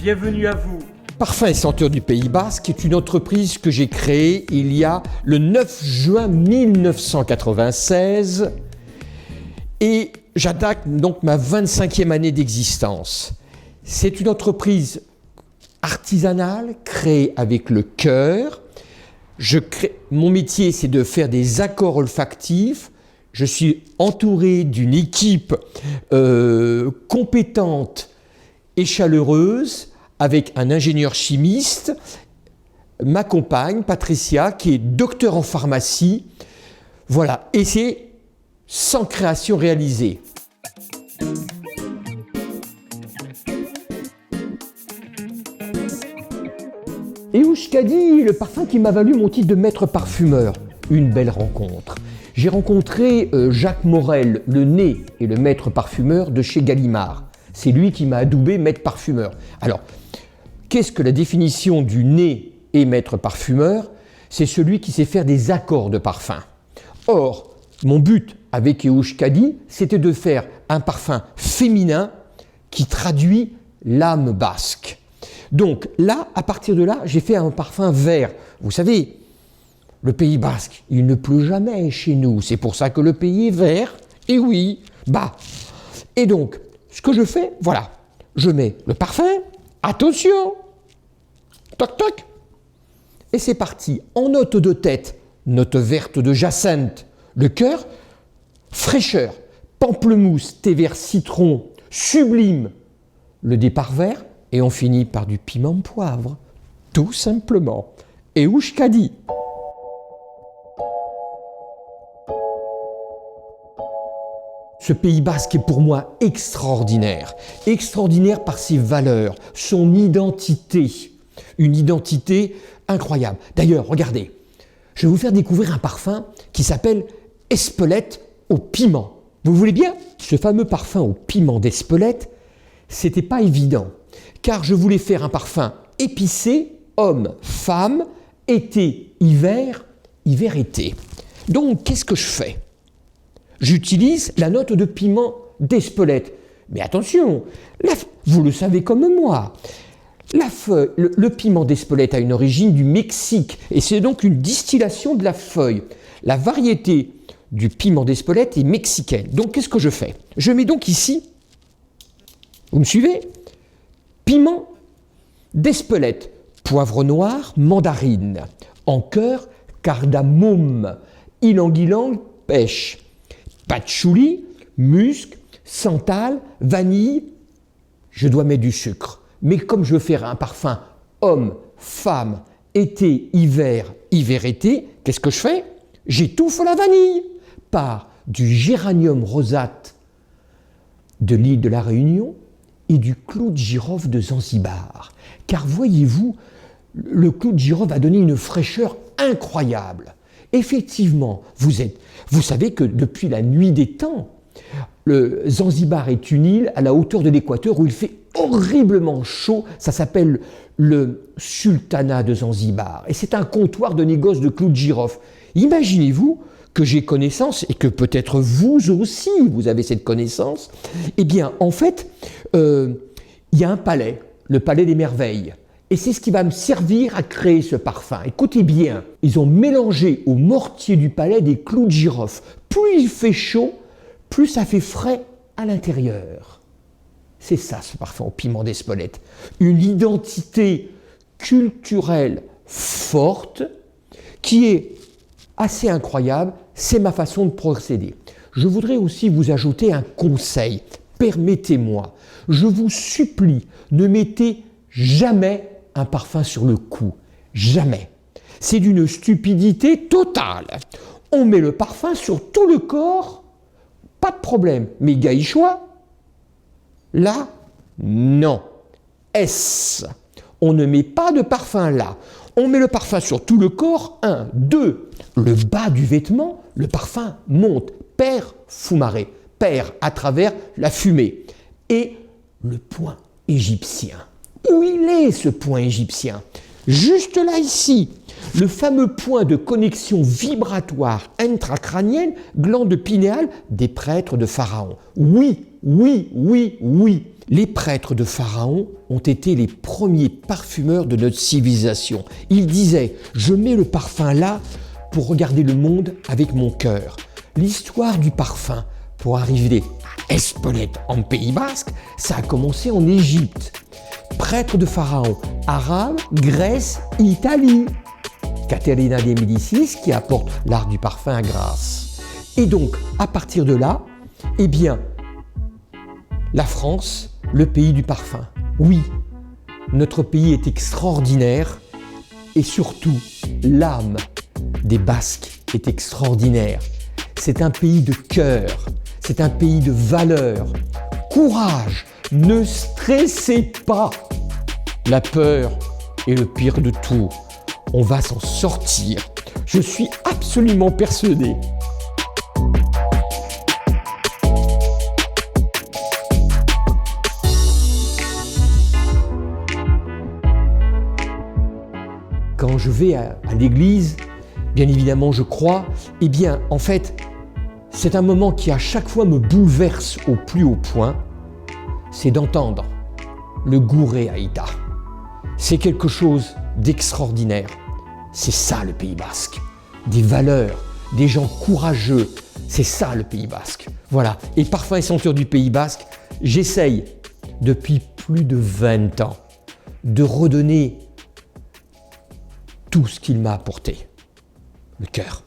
bienvenue à vous. Parfums et Senteurs du Pays Basque est une entreprise que j'ai créée il y a le 9 juin 1996 et j'attaque donc ma 25e année d'existence. C'est une entreprise artisanale créée avec le cœur. Mon métier, c'est de faire des accords olfactifs. Je suis entouré d'une équipe compétente et chaleureuse avec un ingénieur chimiste, ma compagne Patricia qui est docteur en pharmacie. Voilà, et c'est sans création réalisée. Euskadi, le parfum qui m'a valu mon titre de maître parfumeur. Une belle rencontre. J'ai rencontré Jacques Morel, le nez et le maître parfumeur de chez Gallimard. C'est lui qui m'a adoubé maître parfumeur. Alors, qu'est-ce que la définition du nez et maître parfumeur? C'est celui qui sait faire des accords de parfum. Or, mon but avec Euskadi, c'était de faire un parfum féminin qui traduit l'âme basque. Donc là, à partir de là, j'ai fait un parfum vert. Vous savez, le Pays Basque, il ne pleut jamais chez nous. C'est pour ça que le pays est vert. Et oui, Et donc, ce que je fais, voilà, je mets le parfum, attention, toc toc, et c'est parti. En note de tête, note verte de jacinthe, le cœur, fraîcheur, pamplemousse, thé vert citron, sublime, le départ vert, et on finit par du piment poivre, tout simplement. Et Euskadi. Ce Pays Basque est pour moi extraordinaire. Extraordinaire par ses valeurs, son identité. Une identité incroyable. D'ailleurs, regardez, je vais vous faire découvrir un parfum qui s'appelle Espelette au piment. Vous voulez bien? Ce fameux parfum au piment d'Espelette, c'était pas évident, car je voulais faire un parfum épicé, homme, femme, été, hiver, hiver-été. Donc, qu'est-ce que je fais? J'utilise la note de piment d'Espelette. Mais attention, vous le savez comme moi, le piment d'Espelette a une origine du Mexique et c'est donc une distillation de la feuille. La variété du piment d'Espelette est mexicaine. Donc qu'est-ce que je fais? Je mets donc ici, vous me suivez? Piment d'Espelette, poivre noir, mandarine, en cœur, cardamome, ylang-ylang, pêche. Patchouli, musc, santal, vanille, je dois mettre du sucre. Mais comme je veux faire un parfum homme, femme, été, hiver, hiver-été, qu'est-ce que je fais? J'étouffe la vanille par du géranium rosate de l'île de la Réunion et du clou de girofle de Zanzibar. Car voyez-vous, le clou de girofle a donné une fraîcheur incroyable. Effectivement, vous savez que depuis la nuit des temps, le Zanzibar est une île à la hauteur de l'équateur où il fait horriblement chaud. Ça s'appelle le sultanat de Zanzibar. Et c'est un comptoir de négoce de clous de girofle. Imaginez-vous que j'ai connaissance, et que peut-être vous aussi, vous avez cette connaissance. Eh bien, en fait, il y a un palais, le palais des merveilles. Et c'est ce qui va me servir à créer ce parfum. Écoutez bien, ils ont mélangé au mortier du palais des clous de girofle. Plus il fait chaud, plus ça fait frais à l'intérieur. C'est ça ce parfum au piment d'Espelette. Une identité culturelle forte qui est assez incroyable. C'est ma façon de procéder. Je voudrais aussi vous ajouter un conseil. Permettez-moi, je vous supplie, ne mettez jamais un parfum sur le cou. Jamais. C'est d'une stupidité totale. On met le parfum sur tout le corps, pas de problème. Mais gaïchois, là, non. On ne met pas de parfum là. On met le parfum sur tout le corps. 1, 2. Le bas du vêtement, le parfum monte. Père fumaré. Père à travers la fumée. Et le point égyptien. Où il est ce point égyptien? Juste là, ici, le fameux point de connexion vibratoire intracrânienne, glande pinéale des prêtres de Pharaon. Oui, oui, oui, oui. Les prêtres de Pharaon ont été les premiers parfumeurs de notre civilisation. Ils disaient « Je mets le parfum là pour regarder le monde avec mon cœur ». L'histoire du parfum, pour arriver à Espelette en Pays Basque, ça a commencé en Égypte. Prêtres de Pharaon, Arabe, Grèce, Italie. Caterina de Médicis qui apporte l'art du parfum à Grasse. Et donc, à partir de là, eh bien, la France, le pays du parfum. Oui, notre pays est extraordinaire et surtout, l'âme des Basques est extraordinaire. C'est un pays de cœur, c'est un pays de valeurs. Courage, ne stressez pas. La peur est le pire de tout. On va s'en sortir. Je suis absolument persuadé. Quand je vais à l'église, bien évidemment je crois, eh bien en fait, c'est un moment qui à chaque fois me bouleverse au plus haut point, c'est d'entendre le Gouré Aïta. C'est quelque chose d'extraordinaire. C'est ça le Pays Basque. Des valeurs, des gens courageux. C'est ça le Pays Basque. Voilà. Et Parfums et Senteurs du Pays Basque, j'essaye depuis plus de 20 ans de redonner tout ce qu'il m'a apporté. Le cœur.